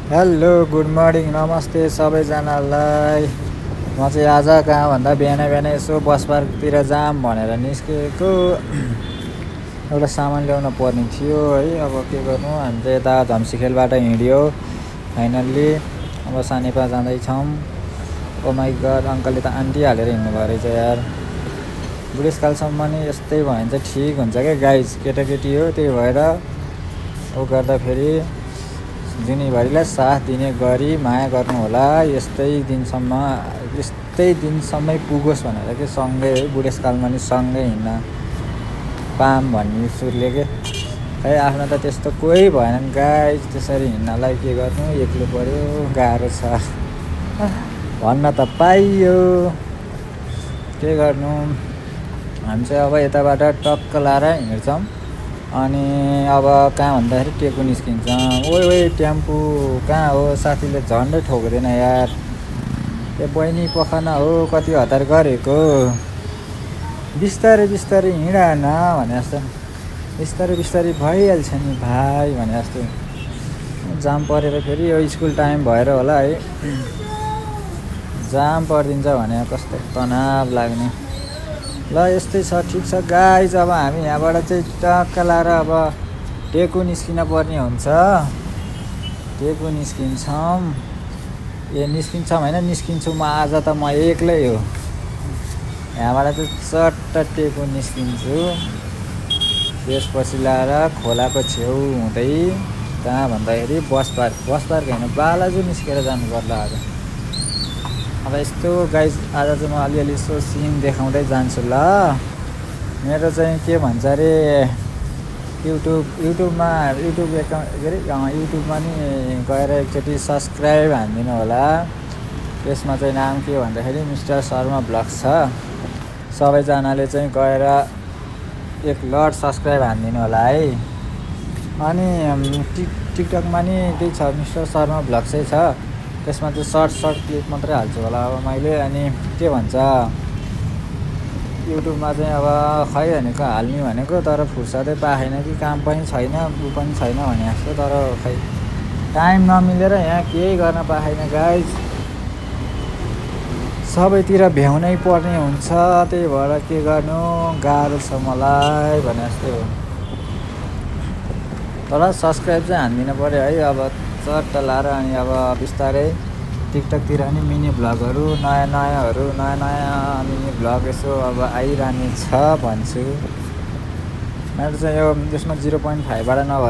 Hello good morning नमस्ते सबैजनालाई। म चाहिँ आज कहाँ भन्दा बिहान बिहानै यसो बस पार्कतिर जाम भनेर निस्केको। एउटा सामान ल्याउन पर्ने थियो है। अब के गर्नु, हामी चाहिँ यता झम्सीखेलबाट हिँड्यो फाइनल्ली। अब सानेपा जाँदैछौँ। ओ माइ गड, अङ्कलले त आन्टी हालेर हिँड्नुभयो रहेछ यार। बुढेसकालसम्म नि यस्तै भयो भने चाहिँ ठिक हुन्छ क्या गाइज। केटाकेटी हो, त्यही भएर ऊ गर्दाखेरि जुनीभरिलाई साथ दिने गरी माया गर्नु होला। यस्तै दिनसम्मै पुगोस् भनेर के सँगै है, बुढेसकालमा नि सँगै हिँड्न पाम भन्ने सुरले के। खै आफ्नो त त्यस्तो कोही भएन गाइज। त्यसरी हिँड्नलाई के गर्नु, एक्लो पऱ्यो, गाह्रो छ भन्न त पाइयो। के गर्नु, हामी चाहिँ अब यताबाट टक्क लाएर हिँड्छौँ। अनि अब कहाँ भन्दाखेरि टेकु निस्किन्छ। ओए टेम्पू कहाँ हो, साथीले झन्डै ठोक्दैन यार। ए बहिनी पखना हो, कति हतार गरेको, बिस्तारै बिस्तारै हिँड न भने जस्तो। बिस्तारै भइहाल्छ नि भाइ भने जस्तो। जाम परेर फेरि यो स्कुल टाइम भएर होला है, जाम परिदिन्छ भने कस्तो तनाव लाग्ने। ल यस्तै छ, ठिक छ गाइज। अब हामी यहाँबाट चाहिँ टक्क लाएर अब टेकु निस्किन पर्ने हुन्छ। टेकु निस्किन्छौँ। निस्किन्छौँ होइन, निस्किन्छु म आज त म एक्लै हो। यहाँबाट चाहिँ चट्ट टेकु निस्किन्छु। त्यसपछि लाएर खोलाको छेउ हुँदै कहाँ भन्दाखेरि बस पार्क होइन, बालाजु निस्केर जानु पर्ला आज। अब यस्तो गाइज, आज चाहिँ म अलिअलि यसो सिन देखाउँदै जान्छु ल। मेरो चाहिँ के भन्छ अरे, युट्युबमा युट्युबमा नि गएर एकचोटि सब्सक्राइब हानिदिनु होला। त्यसमा चाहिँ नाम के भन्दाखेरि मिस्टर शर्मा ब्लग्स छ। सबैजनाले चाहिँ गएर एक लट सब्सक्राइब हानिदिनु होला है। अनि टिकटकमा नि त्यही छ, मिस्टर शर्मा ब्लग्सै छ। त्यसमा चाहिँ सर्ट क्लिप मात्रै हाल्छु होला अब मैले। अनि के भन्छ, युट्युबमा चाहिँ अब खै भनेको हाल्ने भनेको, तर फुर्सदै पाएन कि काम पनि छैन, ऊ पनि छैन भने जस्तो। तर खै टाइम नमिलेर यहाँ केही गर्न पाएन गाइज। सबैतिर भ्याउनै पर्ने हुन्छ, त्यही भएर के गर्नु, गाह्रो छ मलाई भने जस्तो हो। तर सब्सक्राइब चाहिँ हानिदिनु पऱ्यो है। अब चट्ट लाएर अनि अब बिस्तारै टिकटकतिर नि मिनी भ्लगहरू नयाँ मिनी भ्लग यसो अब आइरहने छ भन्छु। मेरो चाहिँ यो त्यसमा 0.5बाट नभएर